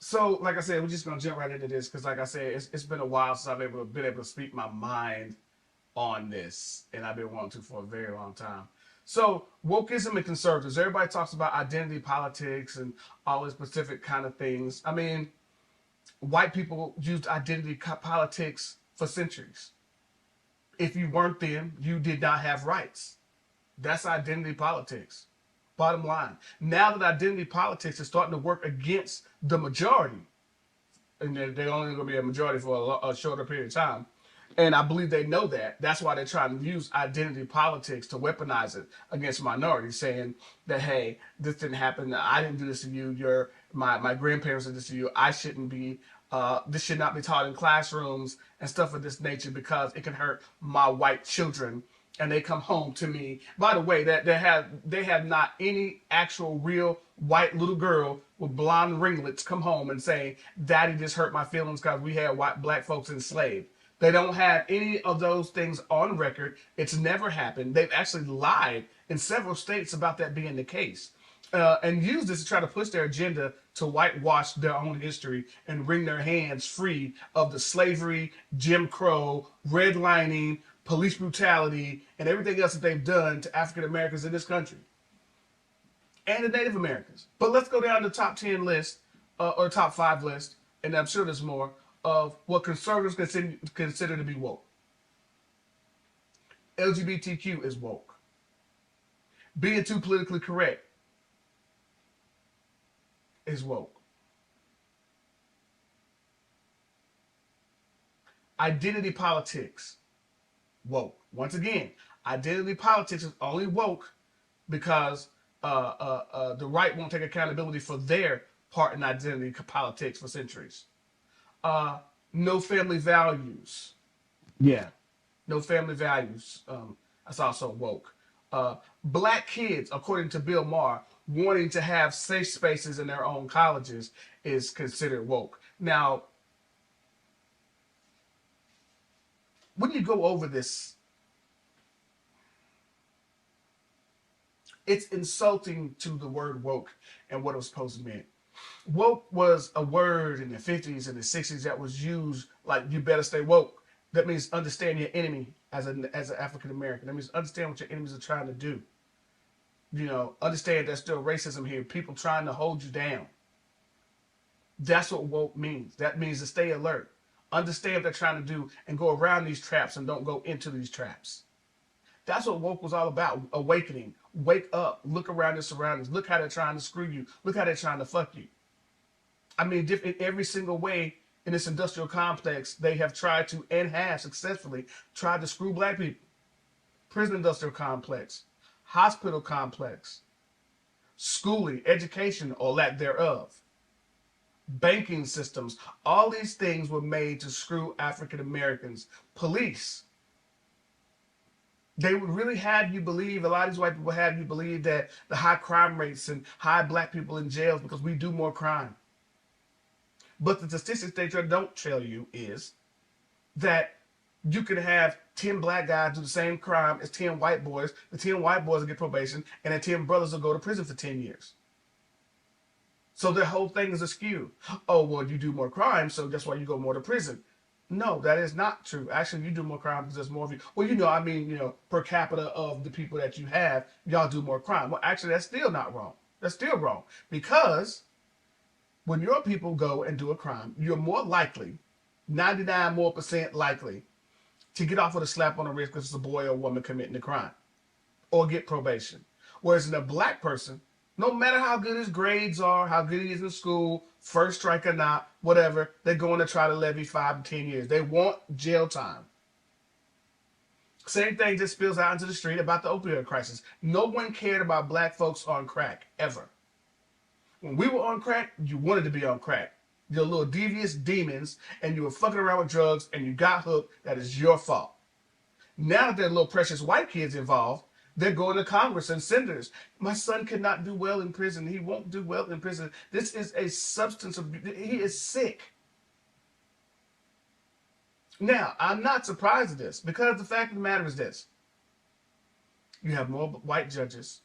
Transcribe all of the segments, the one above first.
So, like I said, we're just gonna jump right into this because, like I said, it's been a while since been able to speak my mind on this, and I've been wanting to for a very long time. So, wokeism and conservatives. Everybody talks about identity politics and all these specific kind of things. I mean, white people used identity politics for centuries. If you weren't them, you did not have rights. That's identity politics. Bottom line. Now that identity politics is starting to work against the majority, and they're only going to be a majority for a shorter period of time. And I believe they know that. That's why they're trying to use identity politics to weaponize it against minorities, saying that, hey, this didn't happen. I didn't do this to you. My grandparents did this to you. I shouldn't be. This should not be taught in classrooms and stuff of this nature because it can hurt my white children. And they come home to me. By the way, that they have not any actual real white little girl with blonde ringlets come home and say, "Daddy just hurt my feelings because we had white black folks enslaved." They don't have any of those things on record. It's never happened. They've actually lied in several states about that being the case. And use this to try to push their agenda to whitewash their own history and wring their hands free of the slavery, Jim Crow, redlining, police brutality, and everything else that they've done to African Americans in this country and the Native Americans. But let's go down the top 10 list or top 5 list, and I'm sure there's more, of what conservatives consider to be woke. LGBTQ is woke. Being too politically correct is woke. Identity politics, woke. Once again, identity politics is only woke because the right won't take accountability for their part in identity politics for centuries. No family values. Yeah, no family values. That's also woke. Black kids, according to Bill Maher, wanting to have safe spaces in their own colleges is considered woke. Now, when you go over this, it's insulting to the word woke and what it was supposed to mean. Woke was a word in the 50s and the 60s that was used like you better stay woke. That means understand your enemy as an African American. That means understand what your enemies are trying to do. You know, understand there's still racism here. People trying to hold you down. That's what woke means. That means to stay alert. Understand what they're trying to do and go around these traps and don't go into these traps. That's what woke was all about. Awakening. Wake up. Look around your surroundings. Look how they're trying to screw you. Look how they're trying to fuck you. I mean, in every single way in this industrial complex, they have tried to and have successfully tried to screw black people. Prison industrial complex, hospital complex, schooling, education or lack thereof, banking systems. All these things were made to screw African Americans. Police. They would really have you believe, a lot of these white people have you believe that the high crime rates and high black people in jails because we do more crime. But the statistics they don't tell you is that you can have 10 black guys do the same crime as 10 white boys. The 10 white boys will get probation, and the 10 brothers will go to prison for 10 years. So their whole thing is askew. Oh, well, you do more crime, so that's why you go more to prison. No, that is not true. Actually, you do more crime because there's more of you. Well, per capita of the people that you have, y'all do more crime. Well, actually, that's still not wrong. That's still wrong. Because when your people go and do a crime, you're more likely, 99% more likely, to get off with a slap on the wrist because it's a boy or a woman committing the crime or get probation. Whereas in a black person, no matter how good his grades are, how good he is in school, first strike or not, whatever, they're going to try to levy 5 to 10 years. They want jail time. Same thing just spills out into the street about the opioid crisis. No one cared about black folks on crack, ever. When we were on crack, you wanted to be on crack. You're little devious demons, and you were fucking around with drugs, and you got hooked. That is your fault. Now that there are little precious white kids involved, they're going to Congress and senators. My son cannot do well in prison. He won't do well in prison. This is a substance abuse. He is sick. Now, I'm not surprised at this because the fact of the matter is this. You have more white judges,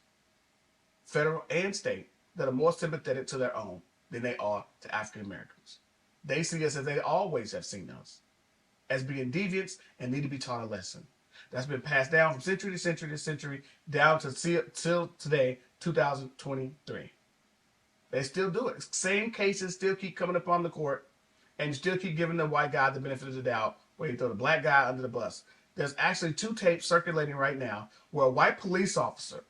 federal and state, that are more sympathetic to their own. than they are to African Americans. They see us as they always have seen us, as being deviants and need to be taught a lesson. That's been passed down from century to century to century down to till today, 2023. They still do it. Same cases still keep coming up on the court, and you still keep giving the white guy the benefit of the doubt, where you throw the black guy under the bus. There's actually 2 tapes circulating right now where a white police officer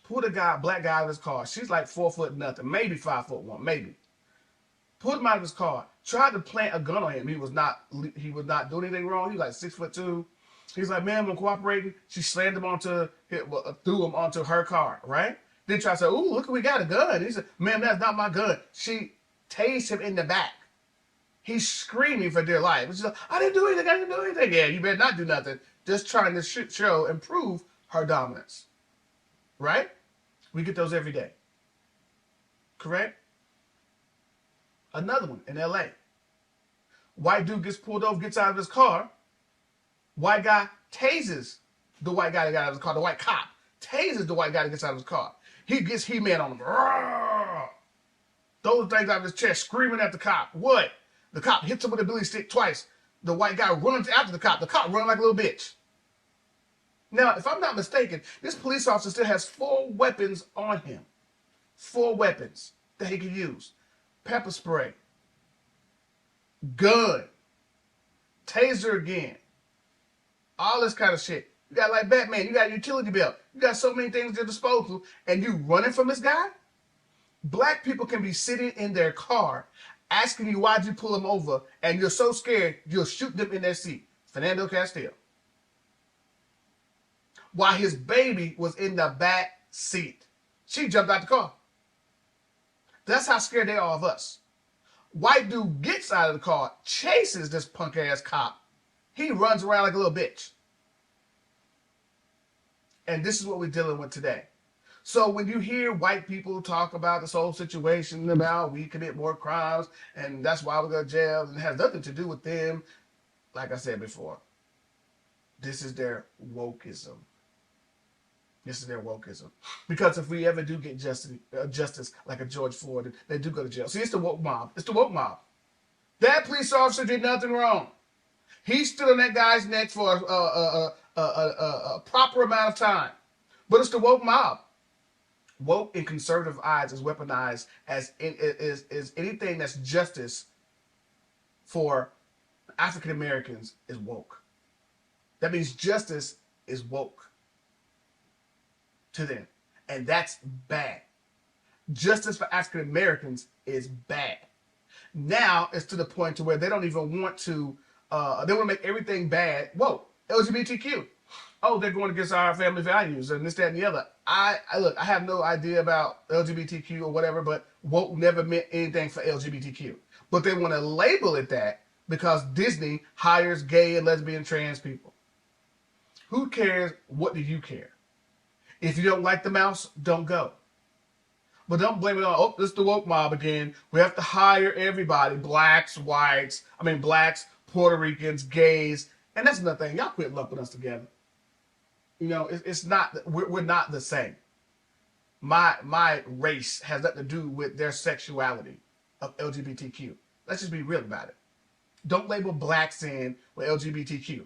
pulled a black guy out of his car. She's like 4 foot nothing, maybe 5'1", maybe. Pulled him out of his car, tried to plant a gun on him. He was not doing anything wrong. He was like 6'2". He's like, "Man, I'm cooperating." She slammed him threw him onto her car, right? Then tried to say, "Ooh, look, we got a gun." He said, "Ma'am, that's not my gun." She tased him in the back. He's screaming for dear life. She's like, "I didn't do anything. I didn't do anything." Yeah, you better not do nothing. Just trying to show and prove her dominance. Right? We get those every day. Correct? Another one in LA. White dude gets pulled over, gets out of his car. White guy tases the white guy that got out of his car. The white cop tases the white guy that gets out of his car. He gets He-Man on him. Those things out of his chest, screaming at the cop. What? The cop hits him with a billy stick twice. The white guy runs after the cop. The cop runs like a little bitch. Now, if I'm not mistaken, this police officer still has 4 weapons on him. 4 weapons that he can use. Pepper spray. Gun. Taser again. All this kind of shit. You got like Batman. You got a utility belt. You got so many things at your disposal. And you running from this guy? Black people can be sitting in their car asking you why'd you pull them over, and you're so scared you'll shoot them in their seat. Fernando Castillo. While his baby was in the back seat. She jumped out the car. That's how scared they are of us. White dude gets out of the car, chases this punk ass cop. He runs around like a little bitch. And this is what we're dealing with today. So when you hear white people talk about this whole situation about we commit more crimes and that's why we go to jail, and it has nothing to do with them, like I said before, this is their wokeism. This is their wokeism. Because if we ever do get justice like a George Floyd, they do go to jail. See, it's the woke mob. It's the woke mob. That police officer did nothing wrong. He stood on that guy's neck for a proper amount of time. But it's the woke mob. Woke in conservative eyes is weaponized as is anything that's justice for African Americans is woke. That means justice is woke to them. And that's bad. Justice for African Americans is bad. Now it's to the point to where they don't even want to, they want to make everything bad. Whoa, LGBTQ. Oh, they're going against our family values and this, that, and the other. Look, I have no idea about LGBTQ or whatever, but woke never meant anything for LGBTQ. But they want to label it that because Disney hires gay and lesbian trans people. Who cares? What do you care? If you don't like the mouse, don't go. But don't blame it on, oh, this is the woke mob again. We have to hire everybody. Blacks, Puerto Ricans, gays. And that's another thing. Y'all quit lumping us together. You know, it's not, we're not the same. My race has nothing to do with their sexuality of LGBTQ. Let's just be real about it. Don't label blacks in with LGBTQ.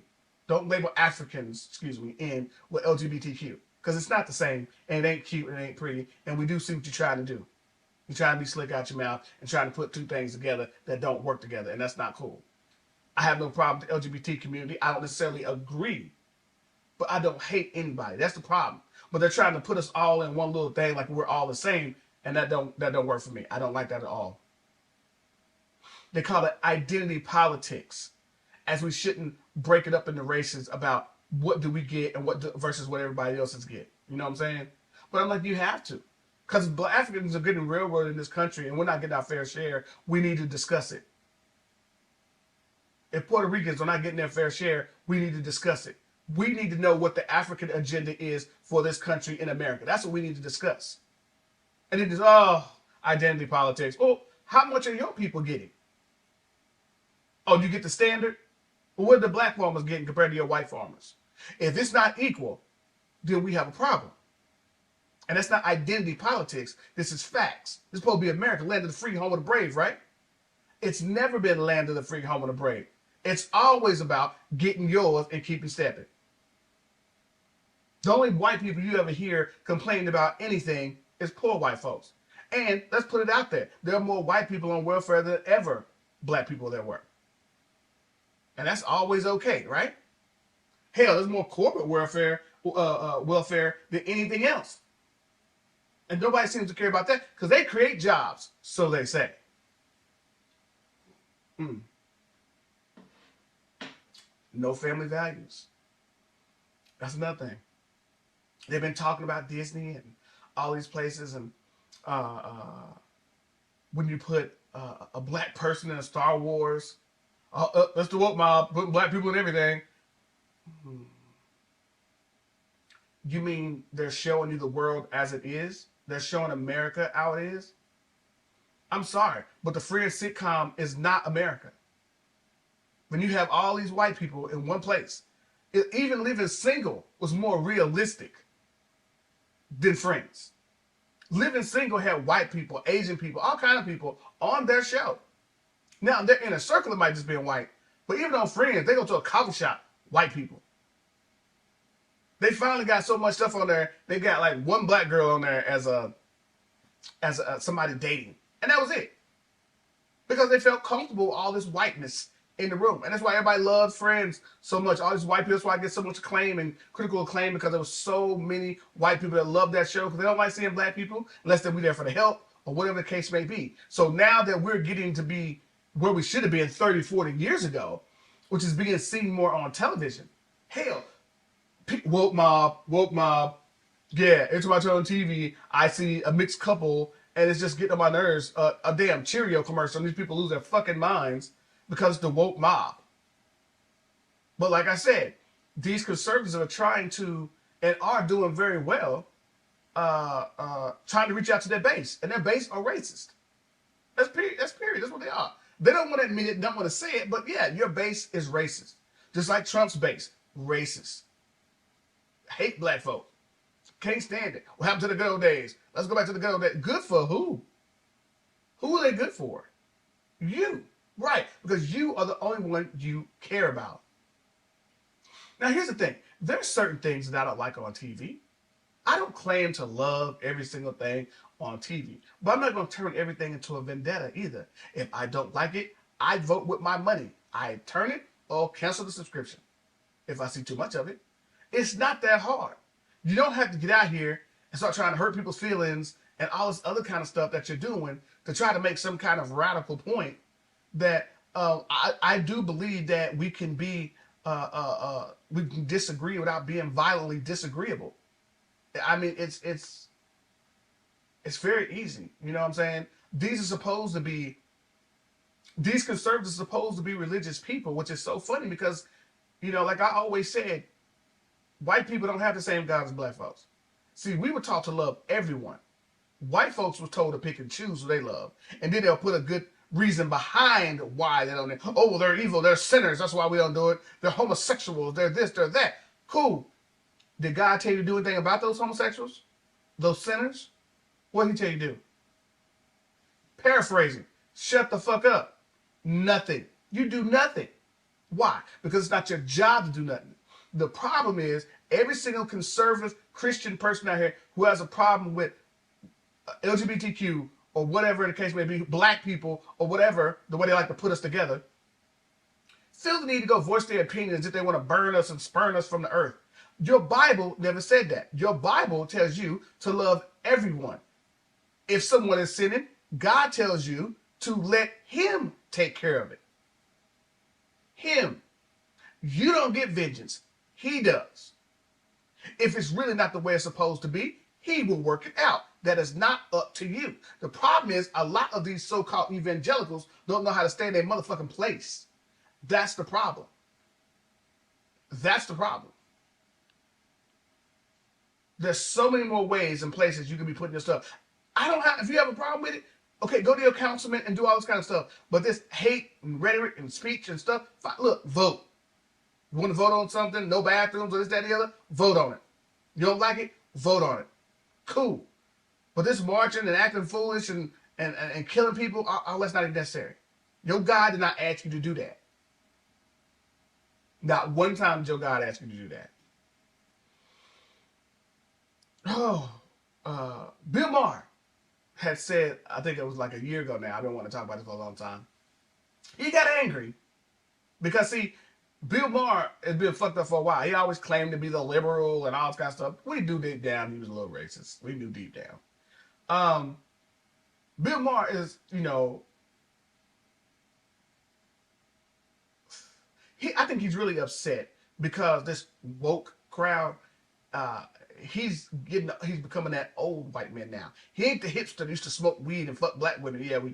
Don't label Africans, in with LGBTQ. Because it's not the same, and it ain't cute, and it ain't pretty, and we do see what you're trying to do. You're trying to be slick out your mouth and trying to put 2 things together that don't work together, and that's not cool. I have no problem with the LGBT community. I don't necessarily agree, but I don't hate anybody. That's the problem. But they're trying to put us all in one little thing like we're all the same, and that don't work for me. I don't like that at all. They call it identity politics, as we shouldn't break it up into races about what do we get and versus what everybody else is getting. You know what I'm saying? But I'm like, you have to. Because Black Africans are getting railroaded in this country and we're not getting our fair share. We need to discuss it. If Puerto Ricans are not getting their fair share, we need to discuss it. We need to know what the African agenda is for this country in America. That's what we need to discuss. And it is, identity politics. Oh, how much are your people getting? Oh, you get the standard? Well, what are the black farmers getting compared to your white farmers? If it's not equal, then we have a problem. And that's not identity politics. This is facts. This is supposed to be America, land of the free, home of the brave, right? It's never been land of the free, home of the brave. It's always about getting yours and keeping stepping. The only white people you ever hear complaining about anything is poor white folks. And let's put it out there. There are more white people on welfare than ever black people there were. And that's always okay, right? Hell, there's more corporate welfare than anything else. And nobody seems to care about that because they create jobs, so they say. No family values. That's another thing. They've been talking about Disney and all these places, and when you put a black person in a Star Wars, that's the woke mob, putting black people in everything. You mean they're showing you the world as it is? They're showing America how it is? I'm sorry, but the Friends sitcom is not America. When you have all these white people in one place, even living single was more realistic than Friends. Living single had white people, Asian people, all kind of people on their show. Now, they're in a circle, it might just be white, but even on Friends, they go to a coffee shop, white people. They finally got so much stuff on there, they got like one black girl on there as somebody dating. And that was it. Because they felt comfortable with all this whiteness in the room. And that's why everybody loves Friends so much. All these white people, that's why I get so much acclaim and critical acclaim, because there was so many white people that love that show because they don't like seeing black people unless they're there for the help or whatever the case may be. So now that we're getting to be where we should have been 30, 40 years ago, which is being seen more on television. Hell, woke mob. Yeah, every time I turn on TV, I see a mixed couple, and it's just getting on my nerves. A damn Cheerio commercial, and these people lose their fucking minds because the woke mob. But like I said, these conservatives are trying to, and are doing very well, trying to reach out to their base, and their base are racist. That's period. That's what they are. They don't want to admit it, don't want to say it, but yeah, your base is racist. Just like Trump's base, racist. Hate black folk. Can't stand it. What happened to the good old days? Let's go back to the good old days. Good for who? Who are they good for? You. Right. Because you are the only one you care about. Now, here's the thing. There's certain things that I don't like on TV. I don't claim to love every single thing on TV. But I'm not going to turn everything into a vendetta either. If I don't like it, I vote with my money. I turn it or cancel the subscription if I see too much of it. It's not that hard. You don't have to get out here and start trying to hurt people's feelings and all this other kind of stuff that you're doing to try to make some kind of radical point that I do believe that we can be, we can disagree without being violently disagreeable. I mean, it's very easy. You know what I'm saying? These conservatives are supposed to be religious people, which is so funny because, you know, like I always said, white people don't have the same God as black folks. See, we were taught to love everyone. White folks were told to pick and choose who they love. And then they'll put a good reason behind why they don't. Oh, well, they're evil. They're sinners. That's why we don't do it. They're homosexuals. They're this, they're that. Cool. Did God tell you to do anything about those homosexuals? Those sinners? What did he tell you to do? Paraphrasing. Shut the fuck up. Nothing. You do nothing. Why? Because it's not your job to do nothing. The problem is every single conservative Christian person out here who has a problem with LGBTQ or whatever the case may be, black people or whatever, the way they like to put us together, feel the need to go voice their opinions if they want to burn us and spurn us from the earth. Your Bible never said that. Your Bible tells you to love everyone. If someone is sinning, God tells you to let him take care of it. Him. You don't get vengeance. He does. If it's really not the way it's supposed to be, he will work it out. That is not up to you. The problem is a lot of these so-called evangelicals don't know how to stay in their motherfucking place. That's the problem. That's the problem. There's so many more ways and places you can be putting your stuff. If you have a problem with it, okay, go to your councilman and do all this kind of stuff. But this hate and rhetoric and speech and stuff, look, vote. You want to vote on something, no bathrooms or this, that, and the other, vote on it. You don't like it, vote on it. Cool. But this marching and acting foolish and killing people, that's not even necessary. Your God did not ask you to do that. Not one time did your God ask you to do that. Oh, Bill Maher had said, I think it was like a year ago now. I've been wanting to talk about this for a long time. He got angry because, see, Bill Maher has been fucked up for a while. He always claimed to be the liberal and all this kind of stuff. We knew deep down he was a little racist. We knew deep down. Bill Maher is, I think he's really upset because this woke crowd, he's becoming that old white man now. He ain't the hipster that used to smoke weed and fuck black women. Yeah, we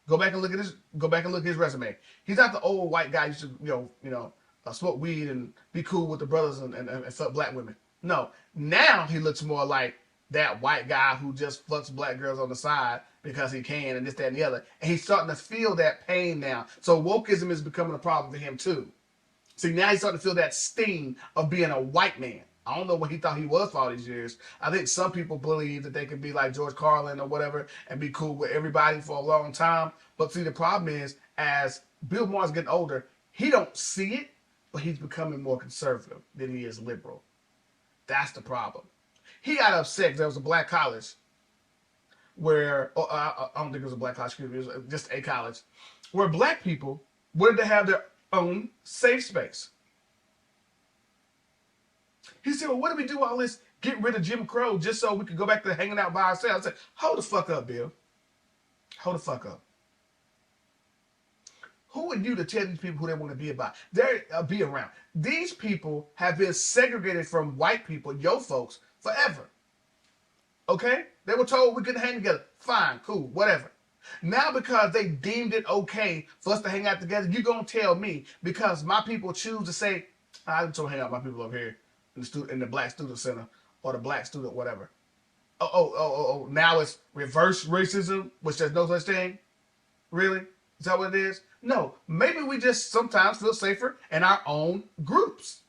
go back and look at his resume. He's not the old white guy who used to smoke weed and be cool with the brothers and fuck black women. No, now he looks more like that white guy who just fucks black girls on the side because he can and this, that, and the other. And he's starting to feel that pain now. So wokeism is becoming a problem for him too. See, now he's starting to feel that sting of being a white man. I don't know what he thought he was for all these years. I think some people believe that they could be like George Carlin or whatever and be cool with everybody for a long time. But see, the problem is, as Bill Maher's getting older, he don't see it, but he's becoming more conservative than he is liberal. That's the problem. He got upset because there was a black college where, I don't think it was a black college, it was just a college, where black people wanted to have their own safe space. He said, well, what do we do all this, get rid of Jim Crow just so we could go back to hanging out by ourselves? I said, hold the fuck up, Bill. Hold the fuck up. Who are you to tell these people who they want to be about? Be around. These people have been segregated from white people, your folks, forever. Okay? They were told we couldn't hang together. Fine, cool, whatever. Now because they deemed it okay for us to hang out together, you're going to tell me because my people choose to say, I just don't hang out with my people over here in the black student center or the black student whatever. Now it's reverse racism, which there's no such thing? Really? Is that what it is? No. Maybe we just sometimes feel safer in our own groups.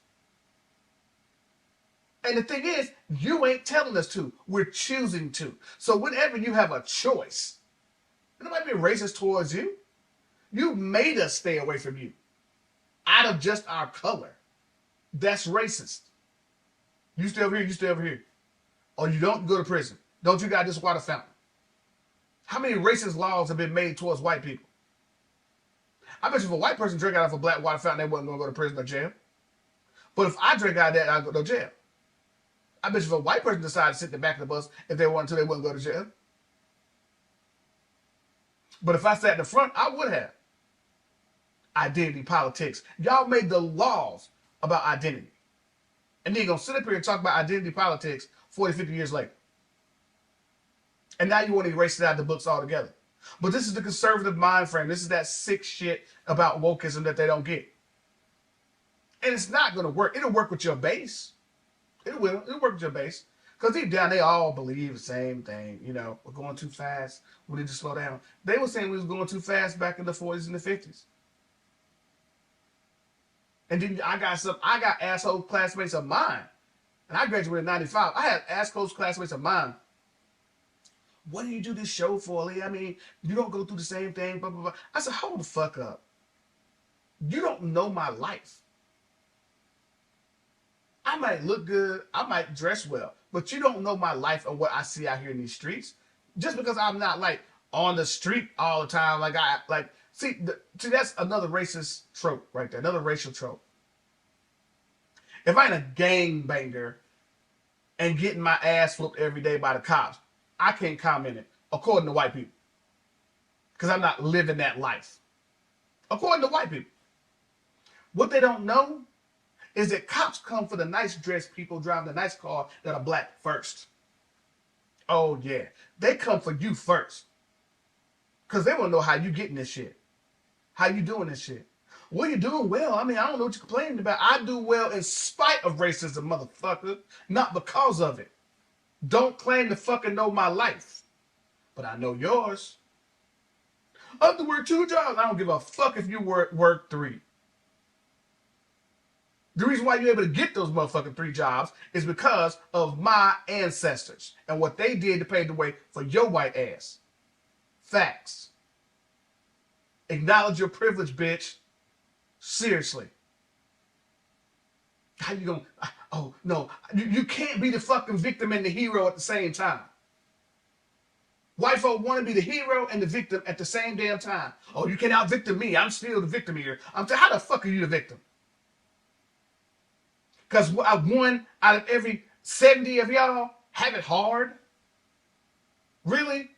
And the thing is, you ain't telling us to. We're choosing to. So whenever you have a choice, it might be racist towards you. You made us stay away from you out of just our color. That's racist. You stay over here, you stay over here. Or you don't go to prison. Don't you got this water fountain? How many racist laws have been made towards white people? I bet you if a white person drank out of a black water fountain, they wasn't going to go to prison or jail. But if I drink out of that, I'd go to jail. I bet you if a white person decided to sit in the back of the bus, if they wanted to, they wouldn't go to jail. But if I sat in the front, I would have. Identity politics. Y'all made the laws about identity. And then you're going to sit up here and talk about identity politics 40, 50 years later. And now you want to erase it out of the books altogether. But this is the conservative mind frame. This is that sick shit about wokeism that they don't get. And it's not going to work. It'll work with your base. It will. It'll work with your base. Because deep down, they all believe the same thing. We're going too fast. We need to slow down. They were saying we was going too fast back in the 40s and the 50s. And then I got asshole classmates of mine. And I graduated in 95. I had asshole classmates of mine. What do you do this show for, Lee? I mean, you don't go through the same thing, blah, blah, blah. I said, hold the fuck up. You don't know my life. I might look good. I might dress well. But you don't know my life and what I see out here in these streets. Just because I'm not, like, on the street all the time. See, that's another racist trope right there. Another racial trope. If I ain't a gangbanger and getting my ass whooped every day by the cops, I can't comment it, according to white people. Because I'm not living that life. According to white people. What they don't know is that cops come for the nice dressed people driving the nice car that are black first. Oh, yeah. They come for you first. Because they want to know how you getting this shit. How you doing this shit. Well, you're doing well. I mean, I don't know what you're complaining about. I do well in spite of racism, motherfucker. Not because of it. Don't claim to fucking know my life. But I know yours. I have to work 2 jobs. I don't give a fuck if you work 3. The reason why you're able to get those motherfucking 3 jobs is because of my ancestors and what they did to pave the way for your white ass. Facts. Acknowledge your privilege, bitch. Seriously. How you gonna... Oh, no. You can't be the fucking victim and the hero at the same time. White folk want to be the hero and the victim at the same damn time. Oh, you can't out-victim me. I'm still the victim here. How the fuck are you the victim? Because one out of every 70 of y'all have it hard? Really?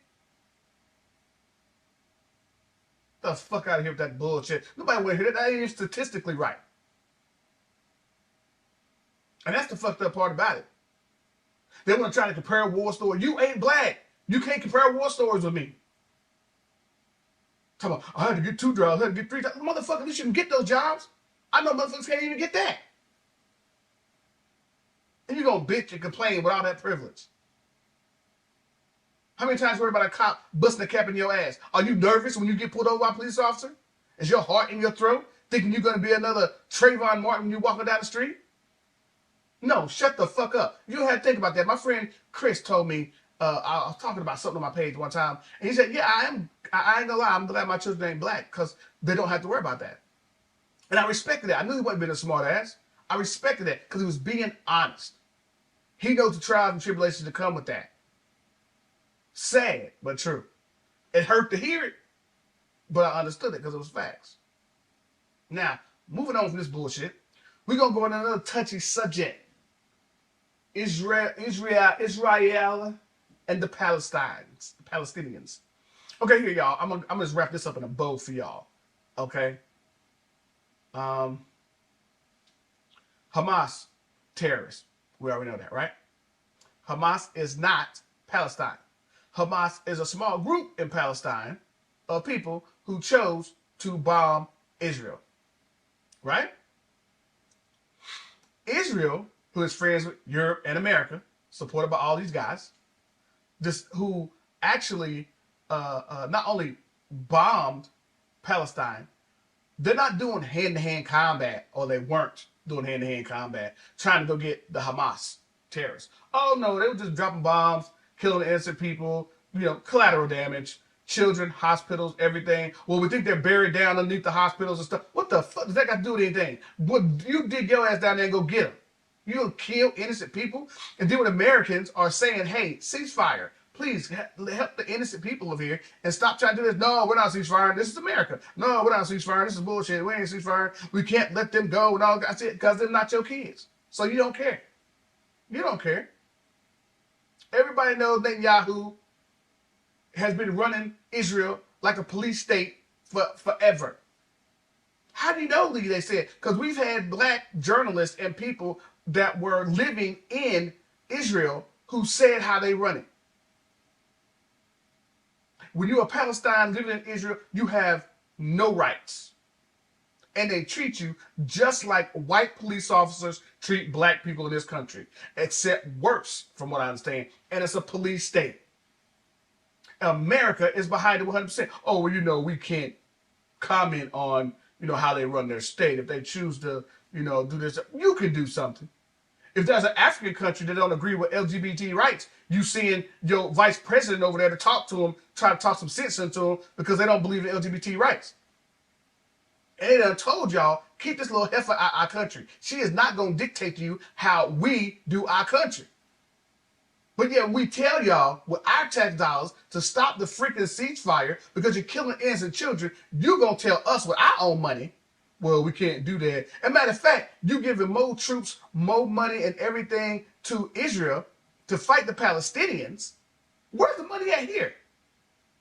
The fuck out of here with that bullshit. Nobody want to hear that. That ain't even statistically right. And that's the fucked up part about it. They want to try to compare war stories. You ain't black. You can't compare war stories with me. Talk about, I had to get 2 jobs, I had to get 3 jobs. Motherfucker, you shouldn't get those jobs. I know motherfuckers can't even get that. And you're going to bitch and complain with all that privilege. How many times you heard about a cop busting a cap in your ass? Are you nervous when you get pulled over by a police officer? Is your heart in your throat thinking you're going to be another Trayvon Martin when you're walking down the street? No, shut the fuck up. You don't have to think about that. My friend Chris told me, I was talking about something on my page one time, and he said, yeah, I ain't gonna lie, I'm glad my children ain't black because they don't have to worry about that. And I respected that. I knew he wasn't being a smart ass. I respected that because he was being honest. He knows the trials and tribulations that come with that. Sad, but true. It hurt to hear it, but I understood it because it was facts. Now, moving on from this bullshit, we're going to go on another touchy subject. Israel and the Palestinians. Okay, here, y'all. I'm gonna just wrap this up in a bow for y'all. Okay? Hamas, terrorists. We already know that, right? Hamas is not Palestine. Hamas is a small group in Palestine of people who chose to bomb Israel. Right? Israel, who is friends with Europe and America, supported by all these guys, who actually not only bombed Palestine, they're not doing hand-to-hand combat, or they weren't doing hand-to-hand combat, trying to go get the Hamas terrorists. Oh no, they were just dropping bombs, killing innocent people, collateral damage, children, hospitals, everything. Well, we think they're buried down underneath the hospitals and stuff. What the fuck does that got to do with anything? You dig your ass down there and go get them. You gonna kill innocent people? And then when Americans are saying, hey, ceasefire, please help the innocent people over here and stop trying to do this. No, we're not ceasefiring. This is America. No, we're not ceasefiring. This is bullshit. We ain't ceasefiring. We can't let them go and all that shit because they're not your kids. So you don't care. You don't care. Everybody knows Netanyahu has been running Israel like a police state forever. How do you know, Lee? They said, because we've had black journalists and people that were living in Israel who said how they run it. When you're a Palestine living in Israel, you have no rights. And they treat you just like white police officers treat black people in this country, except worse, from what I understand. And it's a police state. America is behind it 100%. Oh, well, we can't comment on, how they run their state. If they choose to, do this, you can do something. If there's an African country that don't agree with LGBT rights, you seeing your vice president over there to talk to them, try to talk some sense into them because they don't believe in LGBT rights. And they done told y'all, keep this little heifer out our country. She is not going to dictate to you how we do our country. But yet we tell y'all with our tax dollars to stop the freaking ceasefire because you're killing innocent children. You're going to tell us with our own money, well, we can't do that. As a matter of fact, you giving more troops, more money and everything to Israel to fight the Palestinians. Where's the money at here?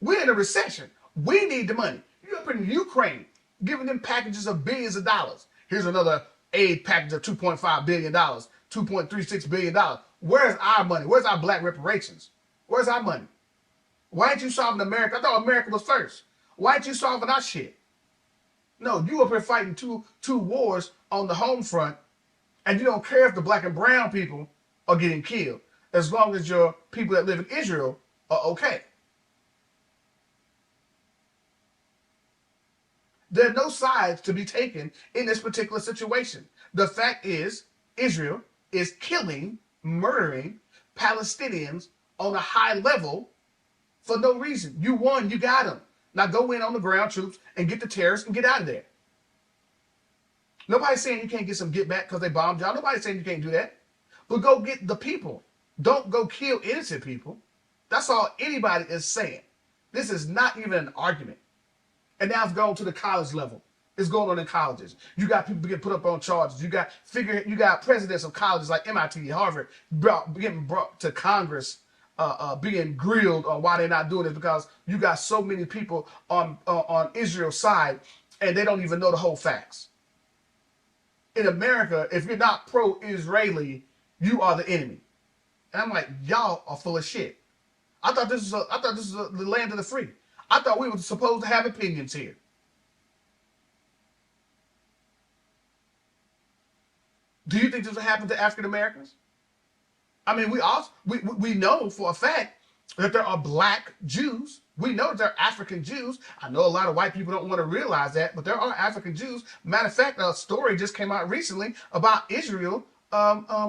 We're in a recession. We need the money. You're up in Ukraine giving them packages of billions of dollars. Here's another aid package of $2.5 billion, $2.36 billion. Where's our money? Where's our black reparations? Where's our money? Why ain't you solving America? I thought America was first. Why ain't you solving our shit? No, you up here fighting two wars on the home front, and you don't care if the black and brown people are getting killed, as long as your people that live in Israel are okay. There are no sides to be taken in this particular situation. The fact is, Israel is killing, murdering Palestinians on a high level for no reason. You won, you got them. Now go in on the ground troops and get the terrorists and get out of there. Nobody's saying you can't get some get back because they bombed y'all. Nobody's saying you can't do that. But go get the people. Don't go kill innocent people. That's all anybody is saying. This is not even an argument. And now it's going to the college level. It's going on in colleges. You got people getting put up on charges. You got presidents of colleges like MIT, Harvard, getting brought to Congress, being grilled on why they're not doing this, because you got so many people on Israel's side and they don't even know the whole facts. In America, if you're not pro-Israeli, you are the enemy. And I'm like, y'all are full of shit. I thought this was the land of the free. I thought we were supposed to have opinions here. Do you think this will happen to African Americans? I mean, we know for a fact that there are black Jews. We know that there are African Jews. I know a lot of white people don't want to realize that, but there are African Jews. Matter of fact, a story just came out recently about Israel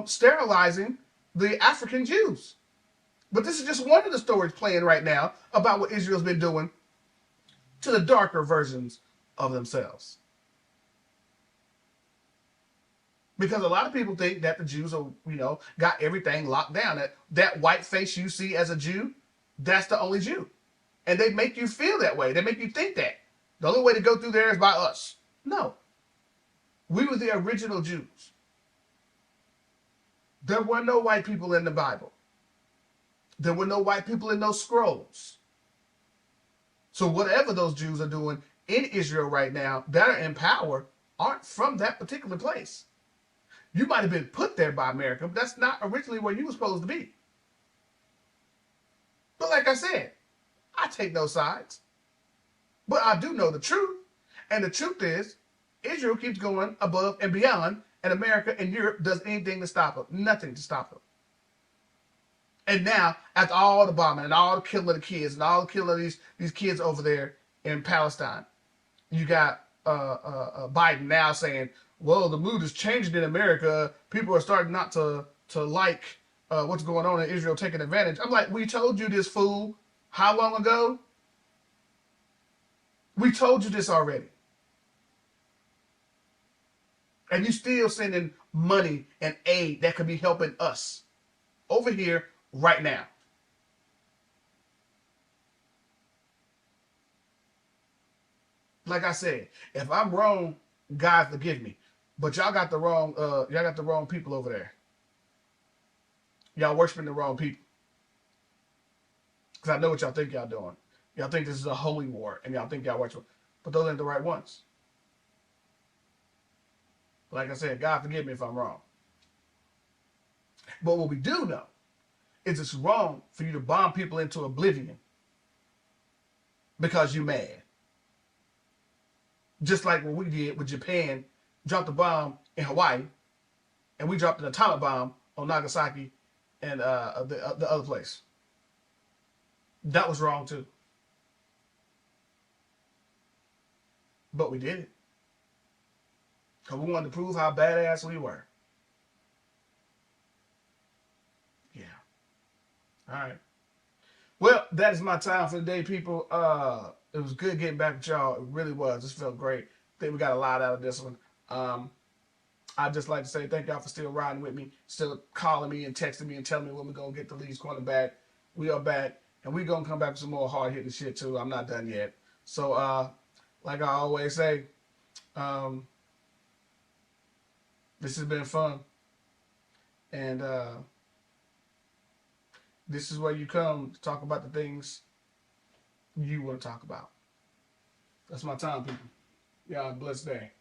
sterilizing the African Jews. But this is just one of the stories playing right now about what Israel's been doing to the darker versions of themselves. Because a lot of people think that the Jews are, got everything locked down. That white face you see as a Jew, that's the only Jew. And they make you feel that way. They make you think that. The only way to go through there is by us. No. We were the original Jews. There were no white people in the Bible. There were no white people in those scrolls. So whatever those Jews are doing in Israel right now that are in power aren't from that particular place. You might have been put there by America, but that's not originally where you were supposed to be. But like I said, I take no sides. But I do know the truth. And the truth is, Israel keeps going above and beyond, and America and Europe does anything to stop them. Nothing to stop them. And now, after all the bombing and all the killing of the kids and all the killing of these kids over there in Palestine, you got Biden now saying, well, the mood is changing in America. People are starting not to like what's going on in Israel, taking advantage. I'm like, we told you this, fool. How long ago? We told you this already. And you still sending money and aid that could be helping us over here right now. Like I said, if I'm wrong, God forgive me. But y'all got the wrong people over there. Y'all worshiping the wrong people. Because I know what y'all think y'all doing. Y'all think this is a holy war, and y'all think y'all worship. But those ain't the right ones. Like I said, God forgive me if I'm wrong. But what we do know is it's wrong for you to bomb people into oblivion because you're mad. Just like what we did with Japan, dropped a bomb in Hawaii, and we dropped an atomic bomb on Nagasaki and the other place. That was wrong too. But we did it. Because we wanted to prove how badass we were. Yeah. All right. Well, that is my time for the day, people. It was good getting back with y'all. It really was. This felt great. I think we got a lot out of this one. I'd just like to say thank y'all for still riding with me, still calling me and texting me and telling me when we're going to get the Leeds corner back. We are back, and we're going to come back with some more hard-hitting shit, too. I'm not done yet. So, like I always say, this has been fun. And this is where you come to talk about the things you want to talk about. That's my time, people. Y'all have a blessed day.